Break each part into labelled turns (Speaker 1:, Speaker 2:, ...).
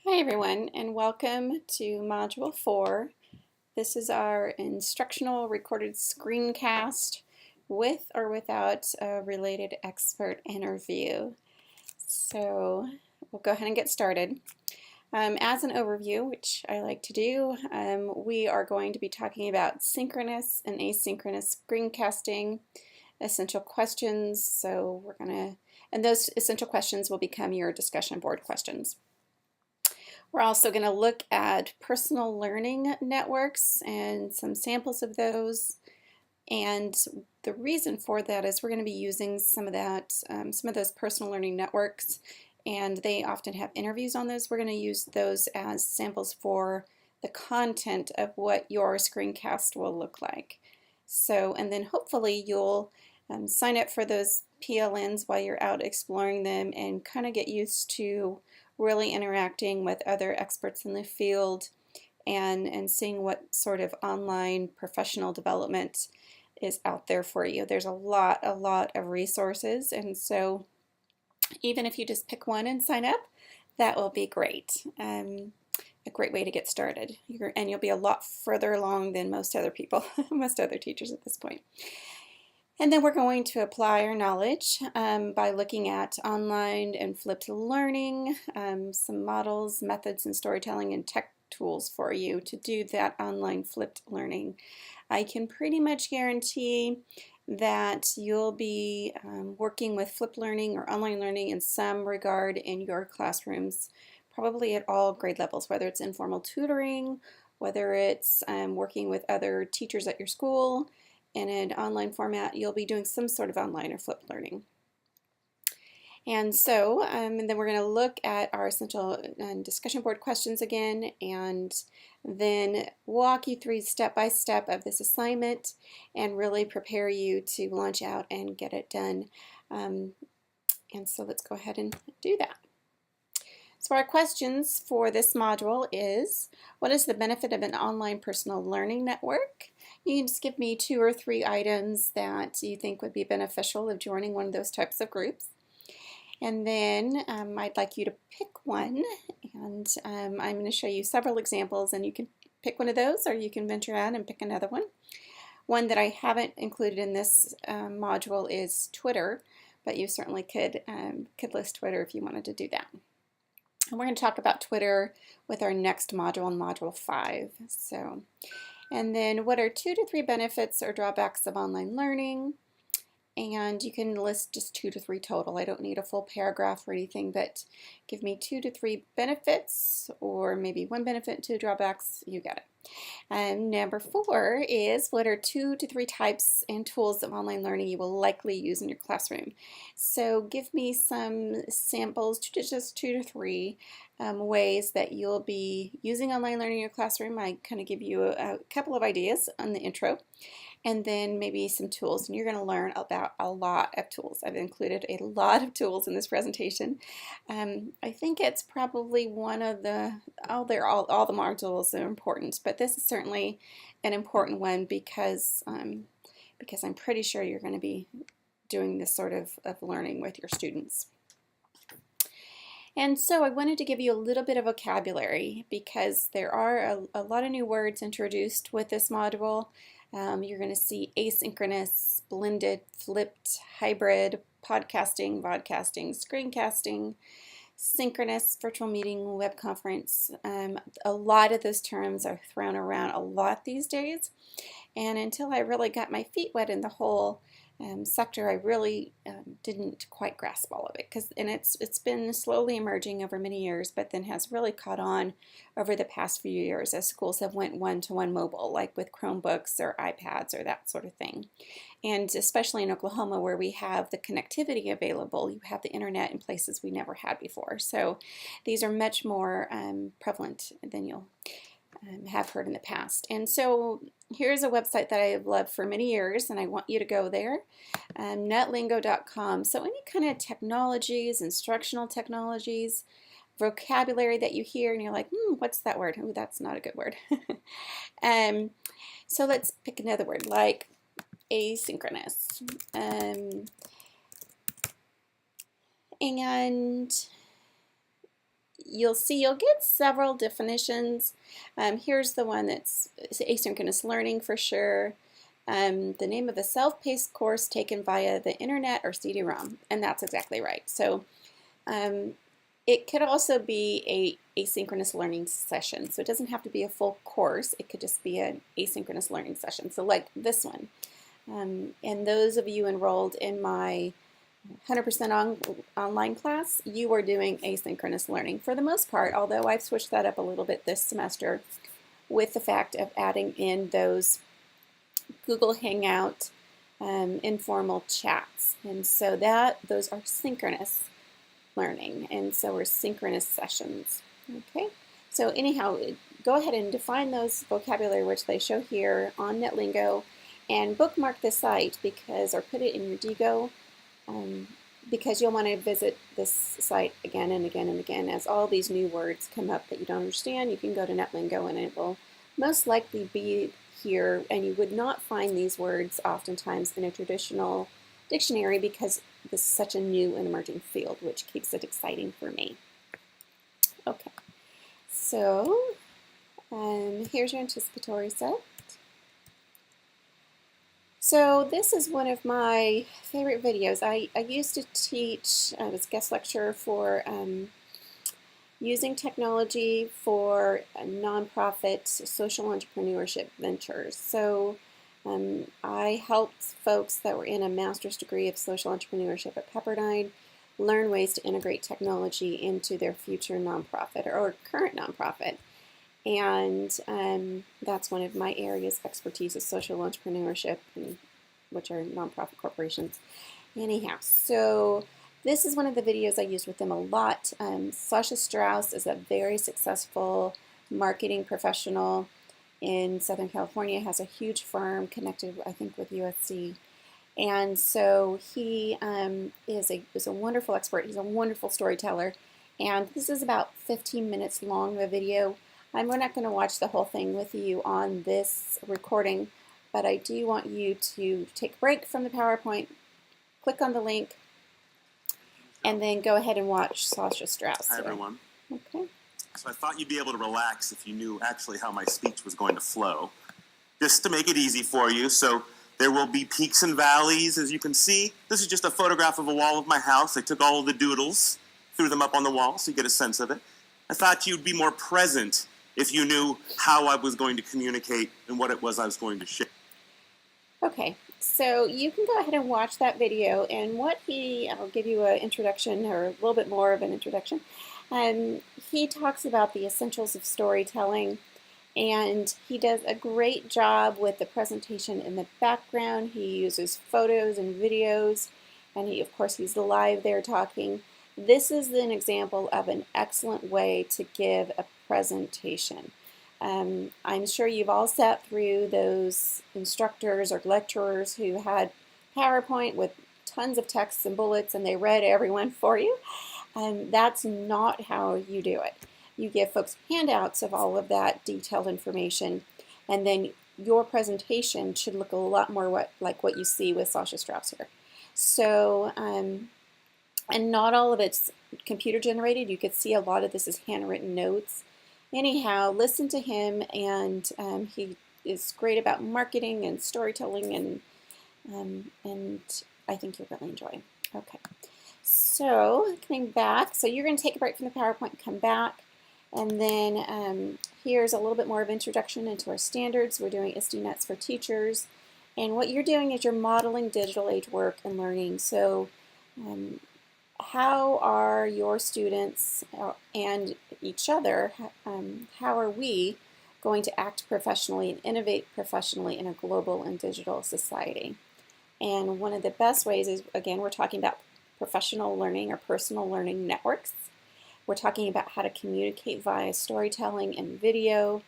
Speaker 1: Hi everyone, and welcome to Module 4. This is our instructional recorded screencast with or without a related expert interview. So we'll go ahead and get started. As an overview, which I like to do, we are going to be talking about synchronous and asynchronous screencasting, essential questions. So and those essential questions will become your discussion board questions. We're also going to look at personal learning networks and some samples of those. And the reason for that is we're going to be using some of those personal learning networks, and they often have interviews on those. We're going to use those as samples for the content of what your screencast will look like. So, and then hopefully you'll sign up for those PLNs while you're out exploring them and kind of get used to really interacting with other experts in the field and seeing what sort of online professional development is out there for you. There's a lot of resources, and so even if you just pick one and sign up, that will be great. A great way to get started. And you'll be a lot further along than most other people, most other teachers at this point. And then we're going to apply our knowledge by looking at online and flipped learning, some models, methods, and storytelling and tech tools for you to do that online flipped learning. I can pretty much guarantee that you'll be working with flipped learning or online learning in some regard in your classrooms, probably at all grade levels, whether it's informal tutoring, whether it's working with other teachers at your school. In an online format, you'll be doing some sort of online or flipped learning. And so, and then we're going to look at our essential discussion board questions again, and then walk you through step by step of this assignment and really prepare you to launch out and get it done. And so let's go ahead and do that. So our questions for this module is, what is the benefit of an online personal learning network? You can just give me 2 or 3 items that you think would be beneficial of joining one of those types of groups. And then I'd like you to pick one, and I'm going to show you several examples, and you can pick one of those or you can venture out and pick another one. One that I haven't included in this module is Twitter, but you certainly could list Twitter if you wanted to do that. And we're going to talk about Twitter with our next module, Module 5. So, and then what are 2 to 3 benefits or drawbacks of online learning? And you can list just 2 to 3 total. I don't need a full paragraph or anything, but give me 2 to 3 benefits, or maybe 1 benefit and 2 drawbacks. You get it. And number 4 is, what are 2 to 3 types and tools of online learning you will likely use in your classroom? So give me some samples, just 2 to 3 ways that you'll be using online learning in your classroom. I kind of give you a couple of ideas on the intro, and then maybe some tools, and you're going to learn about a lot of tools. I've included a lot of tools in this presentation. I think it's probably one of the, all the modules are important, but this is certainly an important one because I'm pretty sure you're going to be doing this sort of learning with your students. And so I wanted to give you a little bit of vocabulary because there are a lot of new words introduced with this module. You're going to see asynchronous, blended, flipped, hybrid, podcasting, vodcasting, screencasting, synchronous, virtual meeting, web conference. A lot of those terms are thrown around a lot these days, and until I really got my feet wet in the whole sector, I really didn't quite grasp all of it, and it's been slowly emerging over many years, but then has really caught on over the past few years as schools have went one-to-one mobile, like with Chromebooks or iPads or that sort of thing. And especially in Oklahoma, where we have the connectivity available, you have the internet in places we never had before. So these are much more prevalent than you'll have heard in the past. And so here's a website that I have loved for many years, and I want you to go there, netlingo.com. So any kind of technologies, instructional technologies, vocabulary that you hear and you're like, what's that word? Oh, that's not a good word. So let's pick another word like asynchronous. And you'll get several definitions. Here's the one that's asynchronous learning for sure. The name of a self-paced course taken via the internet or CD-ROM, and that's exactly right. So it could also be a asynchronous learning session. So it doesn't have to be a full course. It could just be an asynchronous learning session. So like this one. And those of you enrolled in my 100% online class, you are doing asynchronous learning for the most part, although I've switched that up a little bit this semester with the fact of adding in those Google Hangout informal chats. And so those are synchronous learning, and so are synchronous sessions. Okay, so anyhow, go ahead and define those vocabulary which they show here on NetLingo, and bookmark the site or put it in your Digo, because you'll want to visit this site again and again and again. As all these new words come up that you don't understand, you can go to NetLingo and it will most likely be here, and you would not find these words oftentimes in a traditional dictionary because this is such a new and emerging field, which keeps it exciting for me. Okay, so here's your anticipatory set. So this is one of my favorite videos. I used to teach, I was guest lecturer for using technology for nonprofit social entrepreneurship ventures. So I helped folks that were in a master's degree of social entrepreneurship at Pepperdine learn ways to integrate technology into their future nonprofit or current nonprofit. And that's one of my areas of expertise is social entrepreneurship, which are nonprofit corporations. Anyhow, so this is one of the videos I use with them a lot. Sasha Strauss is a very successful marketing professional in Southern California, has a huge firm connected, I think, with USC. And so he is a wonderful expert. He's a wonderful storyteller. And this is about 15 minutes long, the video. I'm not going to watch the whole thing with you on this recording, but I do want you to take a break from the PowerPoint, click on the link, and then go ahead and watch Sasha Strauss.
Speaker 2: Hi, everyone.
Speaker 1: Okay.
Speaker 2: So I thought you'd be able to relax if you knew actually how my speech was going to flow. Just to make it easy for you, so there will be peaks and valleys, as you can see. This is just a photograph of a wall of my house. I took all of the doodles, threw them up on the wall so you get a sense of it. I thought you'd be more present if you knew how I was going to communicate and what it was I was going to share.
Speaker 1: Okay, so you can go ahead and watch that video, and I'll give you an introduction, or a little bit more of an introduction. He talks about the essentials of storytelling, and he does a great job with the presentation in the background. He uses photos and videos, and of course he's live there talking. This is an example of an excellent way to give a presentation. I'm sure you've all sat through those instructors or lecturers who had PowerPoint with tons of texts and bullets and they read everyone for you. That's not how you do it. You give folks handouts of all of that detailed information, and then your presentation should look a lot more like what you see with Sasha Strauss here. So, and not all of it's computer generated. You could see a lot of this is handwritten notes. Anyhow, listen to him, and he is great about marketing and storytelling, and I think you'll really enjoy him. Okay, so coming back, so you're going to take a break from the PowerPoint and come back, and then here's a little bit more of introduction into our standards. We're doing ISTE-NETs for teachers, and what you're doing is you're modeling digital age work and learning. So how are your students and each other, how are we going to act professionally and innovate professionally in a global and digital society? And one of the best ways is, again, we're talking about professional learning or personal learning networks. We're talking about how to communicate via storytelling and video.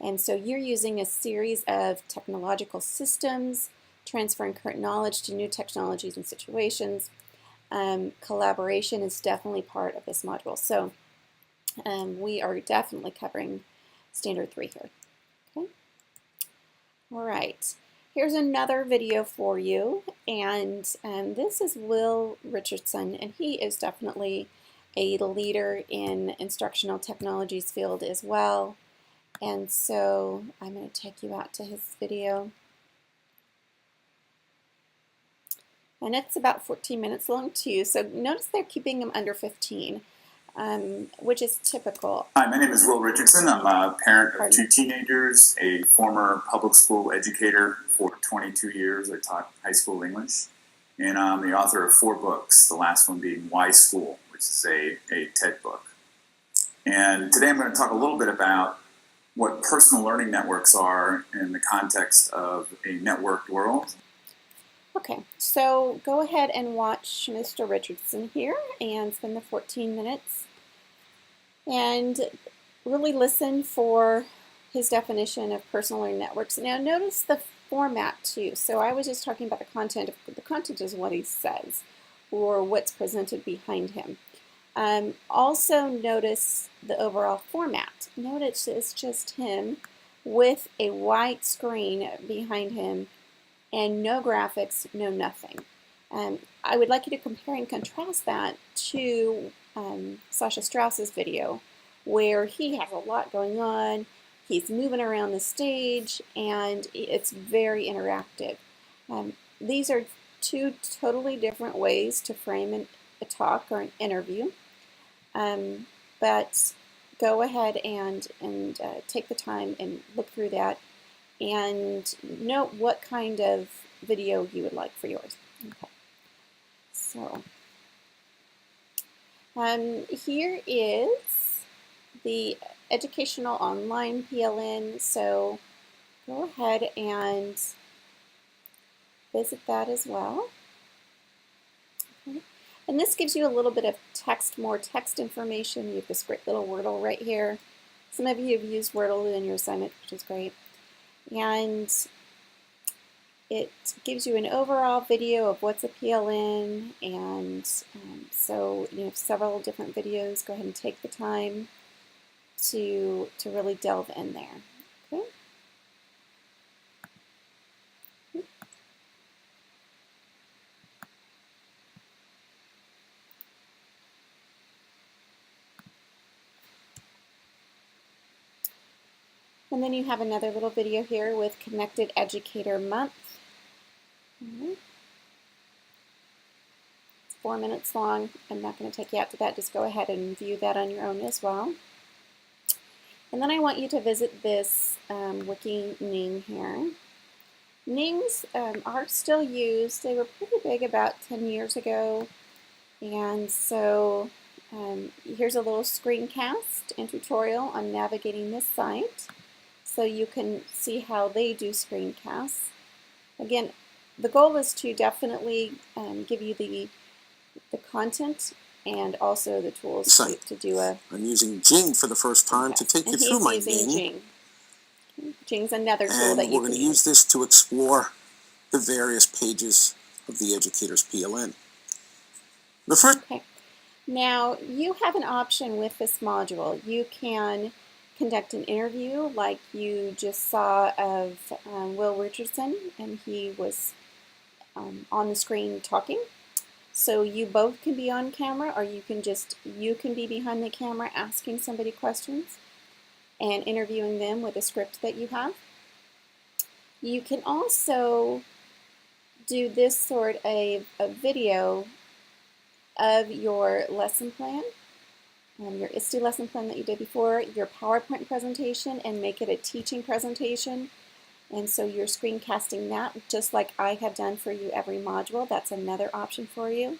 Speaker 1: And so you're using a series of technological systems, transferring current knowledge to new technologies and situations. Collaboration is definitely part of this module. So we are definitely covering Standard 3 here. Okay. All right. Here's another video for you, and this is Will Richardson, and he is definitely a leader in instructional technologies field as well. And so I'm going to take you out to his video. And it's about 14 minutes long too, so notice they're keeping them under 15, which is typical.
Speaker 3: Hi, my name is Will Richardson. I'm a parent of two teenagers, a former public school educator for 22 years. I taught high school English. And I'm the author of 4 books, the last one being Why School, which is a TED book. And today I'm going to talk a little bit about what personal learning networks are in the context of a networked world.
Speaker 1: Okay, so go ahead and watch Mr. Richardson here and spend the 14 minutes and really listen for his definition of personal learning networks. Now notice the format too. So I was just talking about the content. The content is what he says or what's presented behind him. Also notice the overall format. Notice it's just him with a white screen behind him and no graphics, no nothing. I would like you to compare and contrast that to Sasha Strauss's video, where he has a lot going on, he's moving around the stage, and it's very interactive. These are 2 totally different ways to frame a talk or an interview, but go ahead and take the time and look through that and note what kind of video you would like for yours. Okay. So here is the Educational Online PLN, so go ahead and visit that as well. Okay. And this gives you a little bit of text, more text information. You have this great little Wordle right here. Some of you have used Wordle in your assignment, which is great. And it gives you an overall video of what's a PLN, and so you have several different videos. Go ahead and take the time to really delve in there. Okay. And then you have another little video here with Connected Educator Month. It's 4 minutes long. I'm not going to take you out to that. Just go ahead and view that on your own as well. And then I want you to visit this Wiki Ning here. Nings are still used. They were pretty big about 10 years ago. And so here's a little screencast and tutorial on navigating this site, so you can see how they do screencasts. Again, the goal is to definitely give you the content and also the tools to do a...
Speaker 4: I'm using Jing for the first time to take you through my Ning.
Speaker 1: Jing. Jing's another tool that you can use.
Speaker 4: And we're going to use this to explore the various pages of the educator's PLN. The first...
Speaker 1: Okay. Now, you have an option with this module. You can conduct an interview like you just saw of Will Richardson, and he was on the screen talking. So you both can be on camera, or you can be behind the camera asking somebody questions and interviewing them with a script that you have. You can also do this sort of a video of your lesson plan, your ISTE lesson plan that you did before, your PowerPoint presentation, and make it a teaching presentation. And so you're screencasting that just like I have done for you every module. That's another option for you.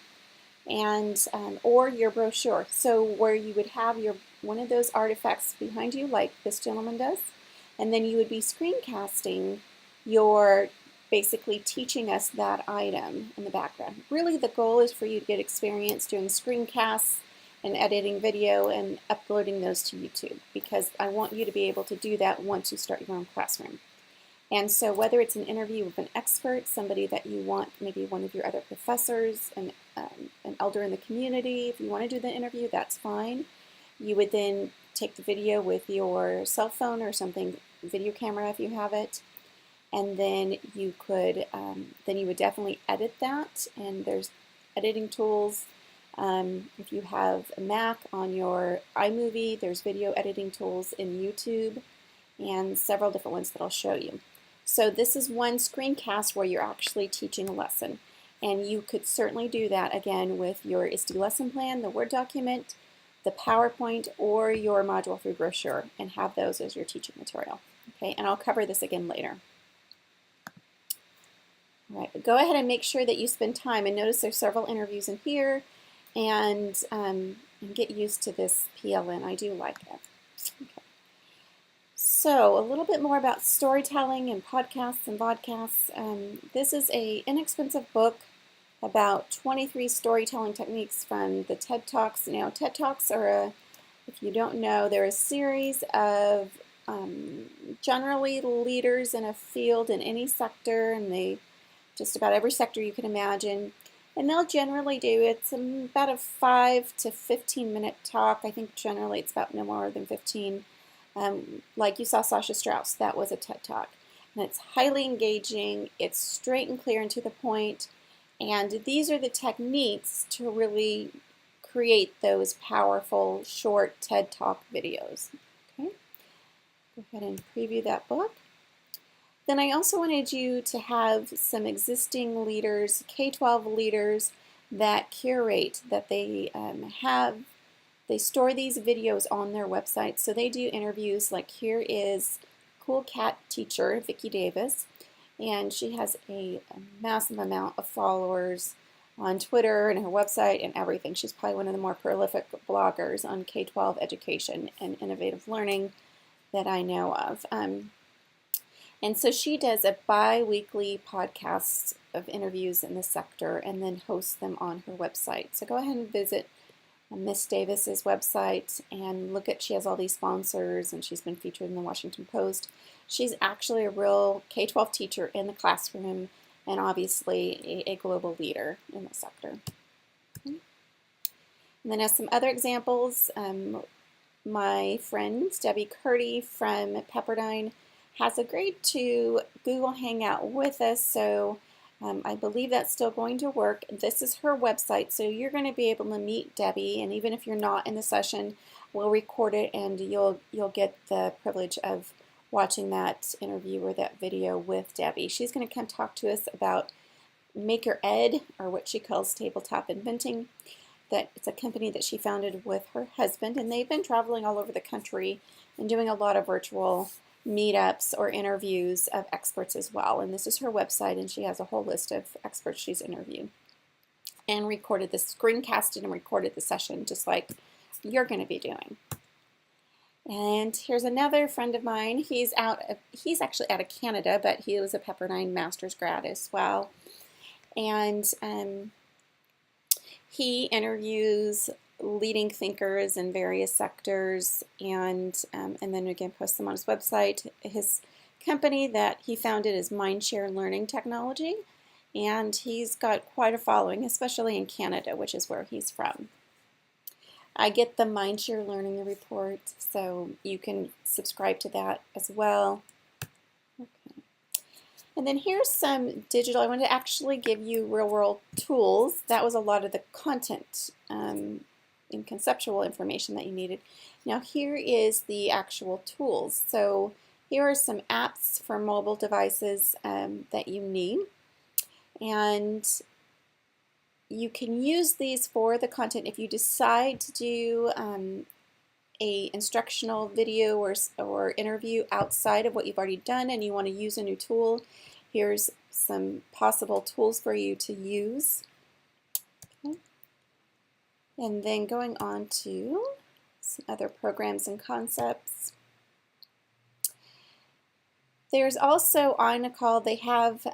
Speaker 1: And or your brochure. So where you would have one of those artifacts behind you like this gentleman does, and then you would be screencasting your basically teaching us that item in the background. Really the goal is for you to get experience doing screencasts and editing video and uploading those to YouTube, because I want you to be able to do that once you start your own classroom. And so whether it's an interview with an expert, somebody that you want, maybe one of your other professors, an elder in the community, if you want to do the interview, that's fine. You would then take the video with your cell phone or something, video camera if you have it, and then you could, then you would definitely edit that, and there's editing tools If you have a Mac, on your iMovie, there's video editing tools in YouTube and several different ones that I'll show you. So this is one screencast where you're actually teaching a lesson. And you could certainly do that again with your ISTE lesson plan, the Word document, the PowerPoint, or your Module 3 brochure, and have those as your teaching material. Okay, and I'll cover this again later. All right, but go ahead and make sure that you spend time, and notice there's several interviews in here, and get used to this PLN. I do like it. Okay. So a little bit more about storytelling and podcasts and vodcasts. This is an inexpensive book about 23 storytelling techniques from the TED Talks. Now, TED Talks are, if you don't know, they're a series of generally leaders in a field in any sector, and they just about every sector you can imagine. And they'll generally do, it's about a 5 to 15 minute talk. I think generally it's about no more than 15. Like you saw Sasha Strauss, that was a TED Talk. And it's highly engaging, it's straight and clear and to the point, and these are the techniques to really create those powerful short TED Talk videos. Okay, go ahead and preview that book. Then I also wanted you to have some existing leaders, K-12 leaders, that curate, that they they store these videos on their website. So they do interviews, like here is Cool Cat teacher, Vicki Davis, and she has a massive amount of followers on Twitter and her website and everything. She's probably one of the more prolific bloggers on K-12 education and innovative learning that I know of. And so she does a bi-weekly podcast of interviews in the sector and then hosts them on her website. So go ahead and visit Miss Davis's website and look at, she has all these sponsors, and she's been featured in the Washington Post. She's actually a real K-12 teacher in the classroom and obviously a global leader in the sector. And then as some other examples, my friend Debbie Curdy from Pepperdine has agreed to Google Hangout with us, so I believe that's still going to work. This is her website, so you're going to be able to meet Debbie, and even if you're not in the session, we'll record it and you'll get the privilege of watching that interview or that video with Debbie. She's going to come talk to us about Maker Ed, or what she calls tabletop inventing. That it's a company that she founded with her husband, and they've been traveling all over the country and doing a lot of virtual meetups or interviews of experts as well. And this is her website, and she has a whole list of experts she's interviewed and recorded the screencasted and recorded the session, just like you're going to be doing. And here's another friend of mine. He's actually out of Canada, but he was a Pepperdine master's grad as well. And he interviews leading thinkers in various sectors, and then again posts them on his website. His company that he founded is Mindshare Learning Technology, and he's got quite a following, especially in Canada, which is where he's from. I get the Mindshare Learning Report, so you can subscribe to that as well. Okay. And then here's some digital. I wanted to actually give you real-world tools. That was a lot of the content and conceptual information that you needed. Now here is the actual tools. So here are some apps for mobile devices that you need, and you can use these for the content. If you decide to do a instructional video or interview outside of what you've already done and you want to use a new tool, here's some possible tools for you to use. Okay. And then going on to some other programs and concepts. There's also iNacall. They have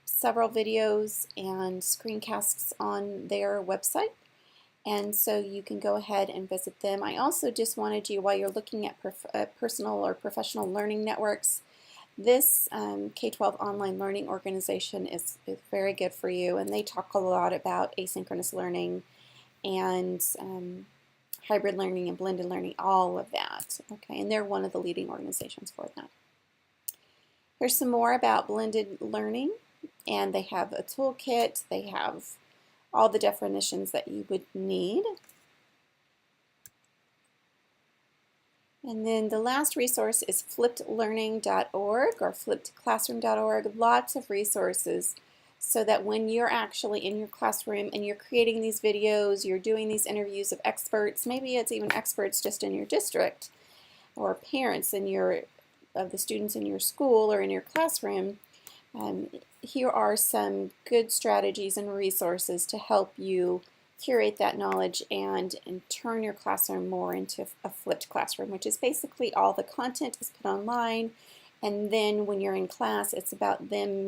Speaker 1: several videos and screencasts on their website, and so you can go ahead and visit them. I also just wanted you, while you're looking at personal or professional learning networks, this K-12 online learning organization is very good for you, and they talk a lot about asynchronous learning and hybrid learning and blended learning, all of that. Okay, and they're one of the leading organizations for that. Here's some more about blended learning, and they have a toolkit. They have all the definitions that you would need. And then the last resource is flippedlearning.org or flippedclassroom.org. Lots of resources so that when you're actually in your classroom and you're creating these videos, you're doing these interviews of experts, maybe it's even experts just in your district or parents of the students in your school or in your classroom, here are some good strategies and resources to help you curate that knowledge and turn your classroom more into a flipped classroom, which is basically all the content is put online, and then when you're in class, it's about them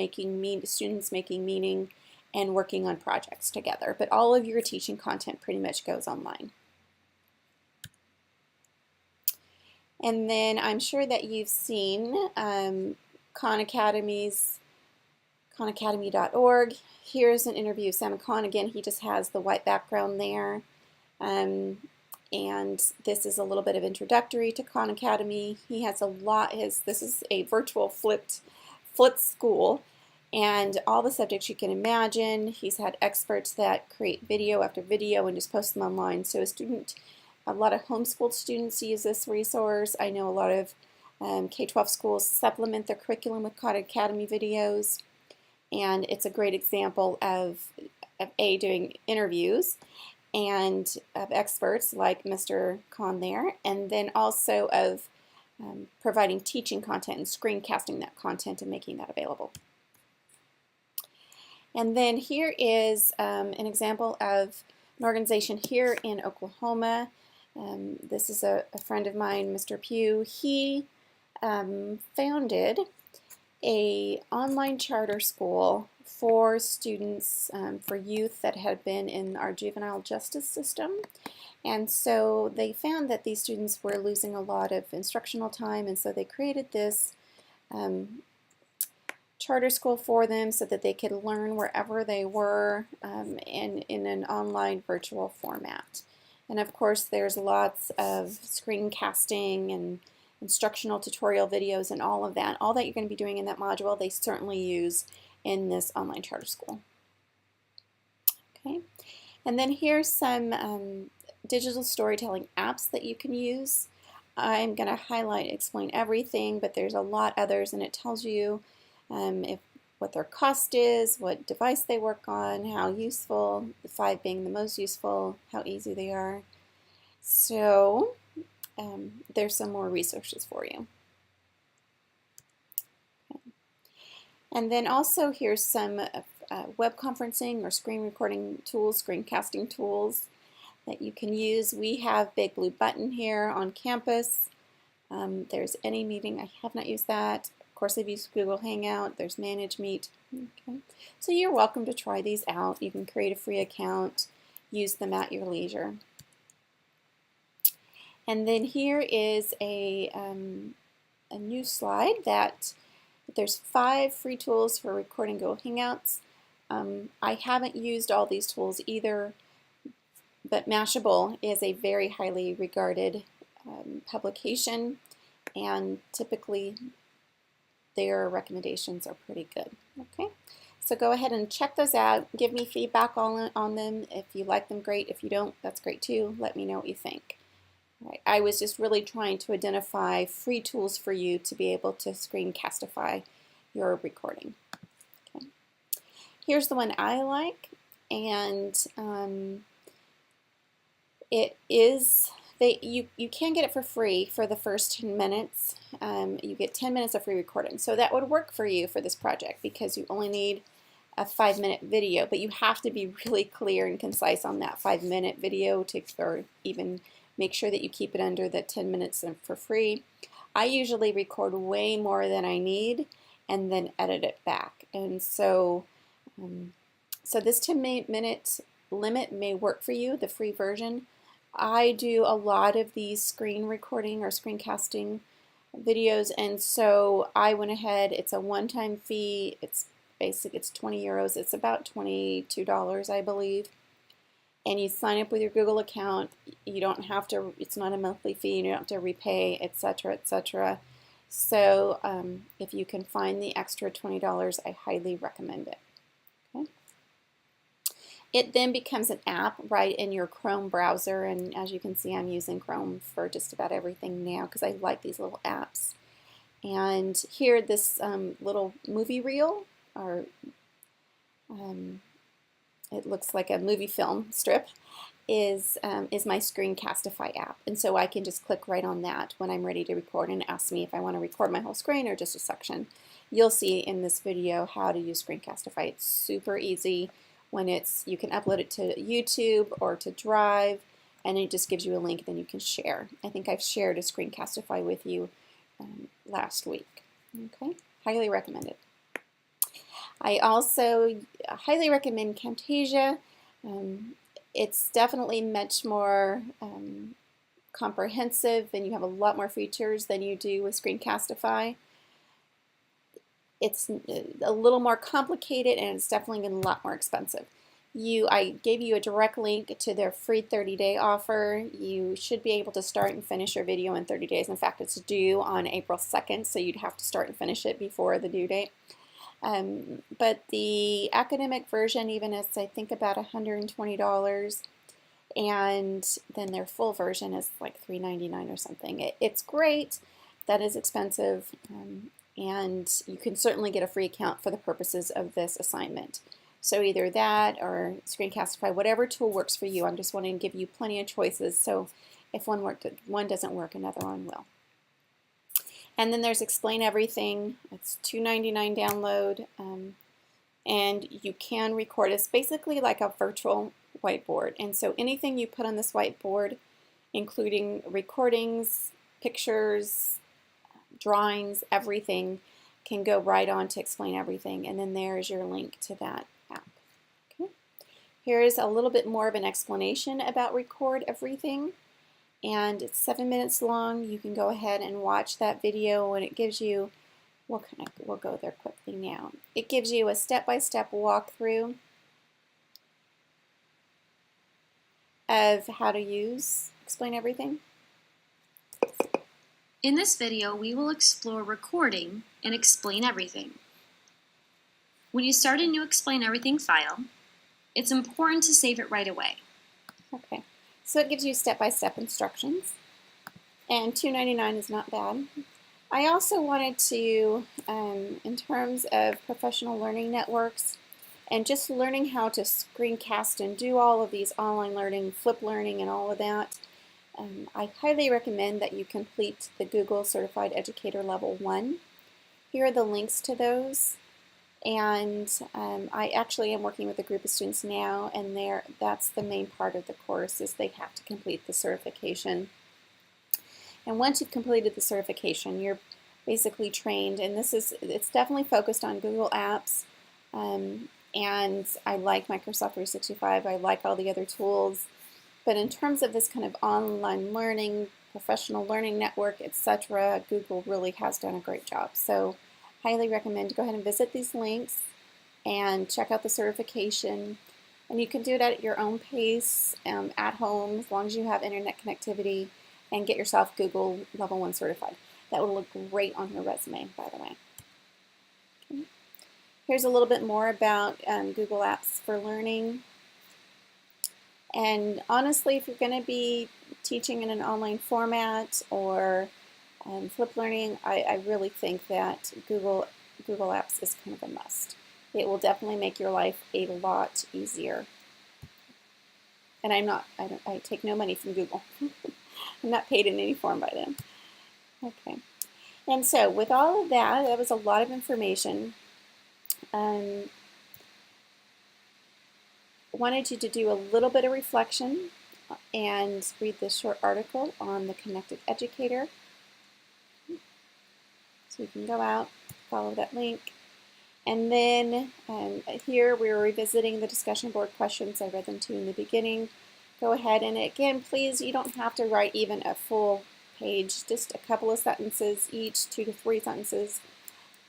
Speaker 1: students making meaning and working on projects together. But all of your teaching content pretty much goes online. And then I'm sure that you've seen Khan Academy's khanacademy.org. Here's an interview of Sam Khan. Again, he just has the white background there. And this is a little bit of introductory to Khan Academy. He has a lot. This is a virtual flipped school, and all the subjects you can imagine. He's had experts that create video after video and just post them online. So a lot of homeschooled students use this resource. I know a lot of K-12 schools supplement their curriculum with Khan Academy videos. And it's a great example of doing interviews and of experts like Mr. Khan there, and then also of providing teaching content and screencasting that content and making that available. And then here is an example of an organization here in Oklahoma. This is a friend of mine, Mr. Pugh. He founded an online charter school for students, for youth that had been in our juvenile justice system. And so they found that these students were losing a lot of instructional time, and so they created this charter school for them so that they could learn wherever they were in an online virtual format. And of course there's lots of screencasting and instructional tutorial videos and all of that. All that you're going to be doing in that module, they certainly use in this online charter school. Okay, and then here's some digital storytelling apps that you can use. I'm going to explain everything, but there's a lot others, and it tells you what their cost is, what device they work on, how useful, the 5 being the most useful, how easy they are. So there's some more resources for you. Okay. And then also here's some web conferencing or screen recording tools, screencasting tools that you can use. We have Big Blue Button here on campus. There's Any Meeting. I have not used that. Of course, I've used Google Hangout. There's Manage Meet. Okay. So you're welcome to try these out. You can create a free account, use them at your leisure. And then here is a new slide that there's 5 free tools for recording Google Hangouts. I haven't used all these tools either, but Mashable is a very highly regarded publication, and typically their recommendations are pretty good. Okay, so go ahead and check those out. Give me feedback on them. If you like them, great. If you don't, that's great too. Let me know what you think. All right. I was just really trying to identify free tools for you to be able to screencastify your recording. Okay. Here's the one I like, and it is you can get it for free for the first 10 minutes. You get 10 minutes of free recording, so that would work for you for this project because you only need a 5-minute video, but you have to be really clear and concise on that 5-minute video or even make sure that you keep it under the 10 minutes for free. I usually record way more than I need and then edit it back. And so, this 10-minute limit may work for you, the free version. I do a lot of these screen recording or screencasting videos, and so I went ahead. It's a one-time fee. It's 20 euros. It's about $22, I believe. And you sign up with your Google account. You don't have to, it's not a monthly fee, you don't have to repay, etc., etc. So if you can find the extra $20, I highly recommend it. Okay. It then becomes an app right in your Chrome browser, and as you can see, I'm using Chrome for just about everything now because I like these little apps. And here, this little movie reel, or it looks like a movie film strip, is my Screencastify app. And so I can just click right on that when I'm ready to record, and ask me if I want to record my whole screen or just a section. You'll see in this video how to use Screencastify. It's super easy. When you can upload it to YouTube or to Drive, and it just gives you a link, then you can share. I think I've shared a Screencastify with you last week. Okay, highly recommend it. I also highly recommend Camtasia. It's definitely much more comprehensive, and you have a lot more features than you do with Screencastify. It's a little more complicated, and it's definitely a lot more expensive. I gave you a direct link to their free 30-day offer. You should be able to start and finish your video in 30 days. In fact, it's due on April 2nd, so you'd have to start and finish it before the due date. But the academic version even is, I think, about $120, and then their full version is like $3.99 or something. It's great. That is expensive, and you can certainly get a free account for the purposes of this assignment. So either that or Screencastify, whatever tool works for you. I'm just wanting to give you plenty of choices, so if one doesn't work, another one will. And then there's Explain Everything. It's $2.99 download, and you can record. It's basically like a virtual whiteboard, and so anything you put on this whiteboard, including recordings, pictures, drawings, everything, can go right on to Explain Everything, and then there's your link to that app. Okay. Here's a little bit more of an explanation about Record Everything, and it's 7 minutes long. You can go ahead and watch that video, and it gives you, we'll go there quickly now. It gives you a step-by-step walkthrough of how to use Explain Everything.
Speaker 5: In this video, we will explore recording and Explain Everything. When you start a new Explain Everything file, it's important to save it right away.
Speaker 1: Okay, so it gives you step-by-step instructions, and $2.99 is not bad. I also wanted to, in terms of professional learning networks, and just learning how to screencast and do all of these online learning, flip learning, and all of that, I highly recommend that you complete the Google Certified Educator Level 1. Here are the links to those, and I actually am working with a group of students now, and that's the main part of the course, is they have to complete the certification. And once you've completed the certification, you're basically trained, and it's definitely focused on Google Apps, and I like Microsoft 365, I like all the other tools. But in terms of this kind of online learning, professional learning network, etc., Google really has done a great job. So highly recommend to go ahead and visit these links and check out the certification. And you can do it at your own pace, at home, as long as you have internet connectivity, and get yourself Google Level 1 certified. That will look great on your resume, by the way. Okay. Here's a little bit more about Google Apps for Learning. And honestly, if you're going to be teaching in an online format or flip learning, I really think that Google Apps is kind of a must. It will definitely make your life a lot easier. And I take no money from Google. I'm not paid in any form by them. Okay. And so with all of that, that was a lot of information. Wanted you to do a little bit of reflection and read this short article on the Connected Educator. So you can go out, follow that link. And then here we're revisiting the discussion board questions. I read them to you in the beginning. Go ahead, and again, please, you don't have to write even a full page, just a couple of sentences each, 2 to 3 sentences,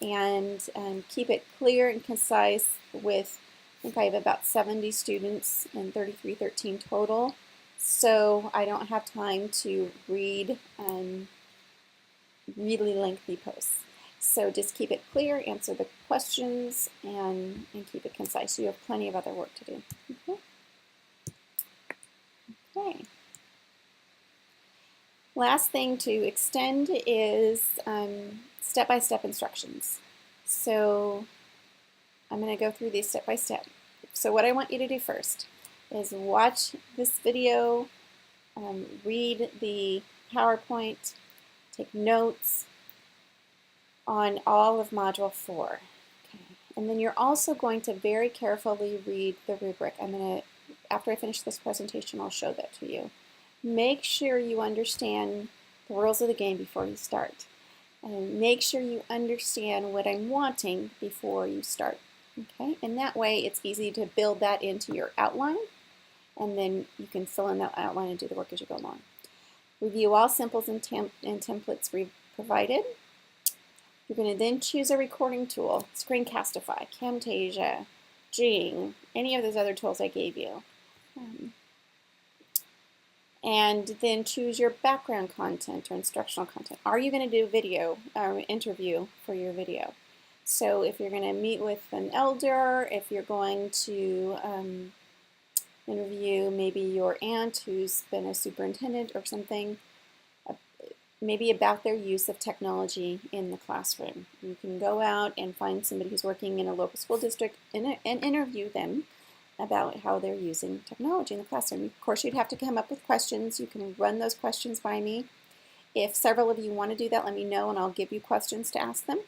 Speaker 1: and keep it clear and concise with, I think I have about 70 students and 3313 total, so I don't have time to read really lengthy posts. So just keep it clear, answer the questions, and keep it concise. You have plenty of other work to do. Okay? Okay. Last thing to extend is step-by-step instructions. So I'm going to go through these step by step. So what I want you to do first is watch this video, read the PowerPoint, take notes on all of Module 4. Okay. And then you're also going to very carefully read the rubric. After I finish this presentation, I'll show that to you. Make sure you understand the rules of the game before you start. And make sure you understand what I'm wanting before you start. Okay, and that way it's easy to build that into your outline, and then you can fill in that outline and do the work as you go along. Review all symbols and templates we've provided. You're going to then choose a recording tool, Screencastify, Camtasia, Jing, any of those other tools I gave you. And then choose your background content or instructional content. Are you going to do video or interview for your video? So if you're going to meet with an elder, if you're going to interview maybe your aunt who's been a superintendent or something, maybe about their use of technology in the classroom. You can go out and find somebody who's working in a local school district and interview them about how they're using technology in the classroom. Of course, you'd have to come up with questions. You can run those questions by me. If several of you want to do that, let me know and I'll give you questions to ask them.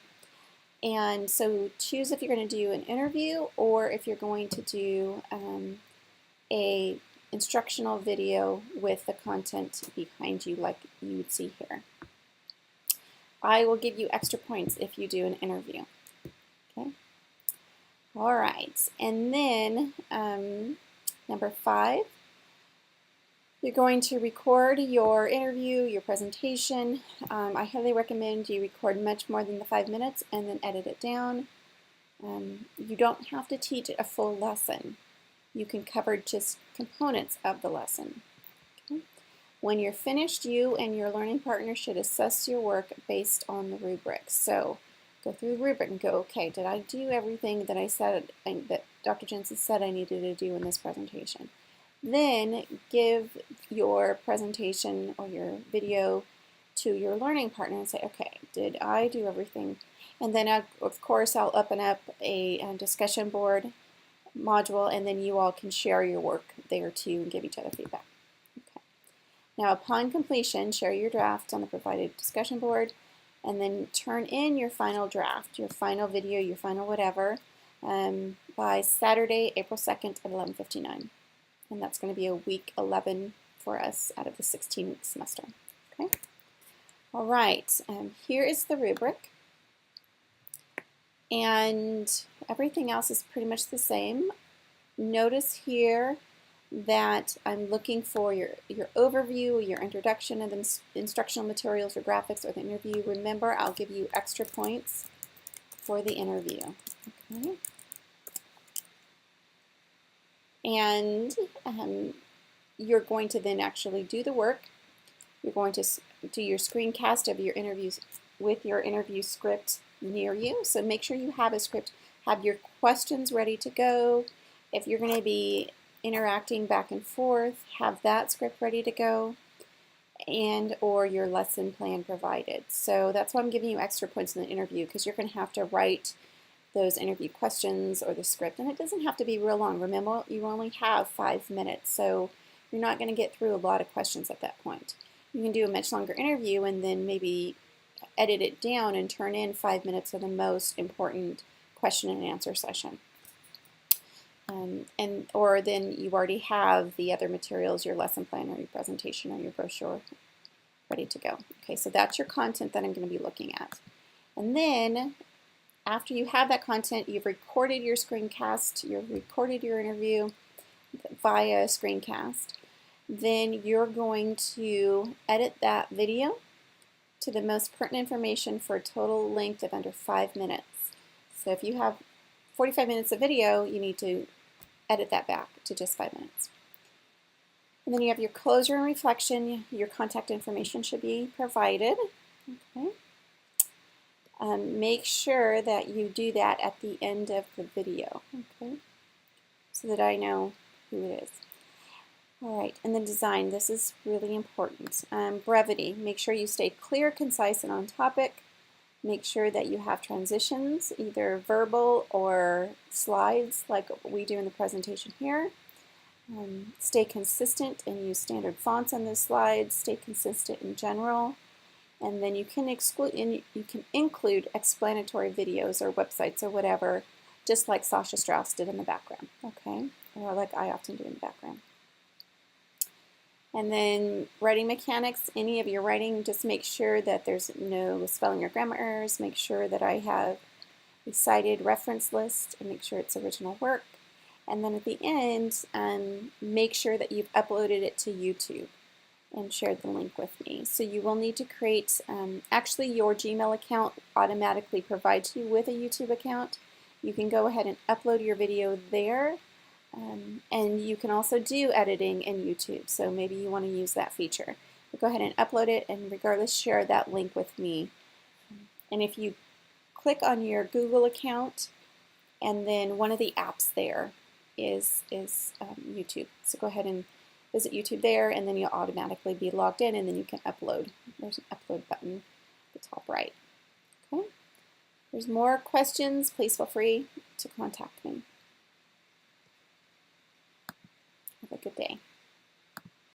Speaker 1: And so choose if you're going to do an interview or if you're going to do a instructional video with the content behind you like you would see here. I will give you extra points if you do an interview. Okay. All right, and then number 5, you're going to record your interview, your presentation. I highly recommend you record much more than the 5 minutes and then edit it down. You don't have to teach a full lesson. You can cover just components of the lesson. Okay? When you're finished, you and your learning partner should assess your work based on the rubric. So go through the rubric and go, okay, did I do everything that I said, that Dr. Jensen said I needed to do in this presentation? Then give your presentation or your video to your learning partner and say, okay, did I do everything? And then, of course, I'll open up a discussion board module, and then you all can share your work there too and give each other feedback. Okay. Now, upon completion, share your draft on the provided discussion board, and then turn in your final draft, your final video, your final whatever, by Saturday, April 2nd at 11:59. And that's going to be a week 11 for us out of the 16-week semester. Okay. All right, here is the rubric. And everything else is pretty much the same. Notice here that I'm looking for your overview, your introduction of the instructional materials or graphics or the interview. Remember, I'll give you extra points for the interview. Okay. And you're going to then actually do the work. You're going to do your screencast of your interviews with your interview script near you. So make sure you have a script, have your questions ready to go. If you're going to be interacting back and forth, have that script ready to go, and or your lesson plan provided. So that's why I'm giving you extra points in the interview, because you're going to have to write those interview questions or the script, and it doesn't have to be real long. Remember, you only have 5 minutes, so you're not going to get through a lot of questions at that point. You can do a much longer interview and then maybe edit it down and turn in 5 minutes of the most important question and answer session. Or then you already have the other materials, your lesson plan or your presentation or your brochure ready to go. Okay, so that's your content that I'm going to be looking at. And then after you have that content, you've recorded your screencast, you've recorded your interview via screencast, then you're going to edit that video to the most pertinent information for a total length of under 5 minutes. So if you have 45 minutes of video, you need to edit that back to just 5 minutes. And then you have your closure and reflection. Your contact information should be provided. Okay. Make sure that you do that at the end of the video, okay, so that I know who it is. All right, and then design. This is really important. Brevity. Make sure you stay clear, concise, and on topic. Make sure that you have transitions, either verbal or slides like we do in the presentation here. Stay consistent and use standard fonts on those slides. Stay consistent in general. And then you can include explanatory videos or websites or whatever, just like Sasha Strauss did in the background, okay? Or like I often do in the background. And then writing mechanics, any of your writing, just make sure that there's no spelling or grammar errors. Make sure that I have a cited reference list and make sure it's original work. And then at the end, make sure that you've uploaded it to YouTube and shared the link with me. So you will need to create, actually your Gmail account automatically provides you with a YouTube account. You can go ahead and upload your video there. And you can also do editing in YouTube, so maybe you want to use that feature. But go ahead and upload it, and regardless, share that link with me. And if you click on your Google account, and then one of the apps there is YouTube. So go ahead and visit YouTube there, and then you'll automatically be logged in, and then you can upload. There's an upload button at the top right. Okay. If there's more questions, please feel free to contact me. Have a good day.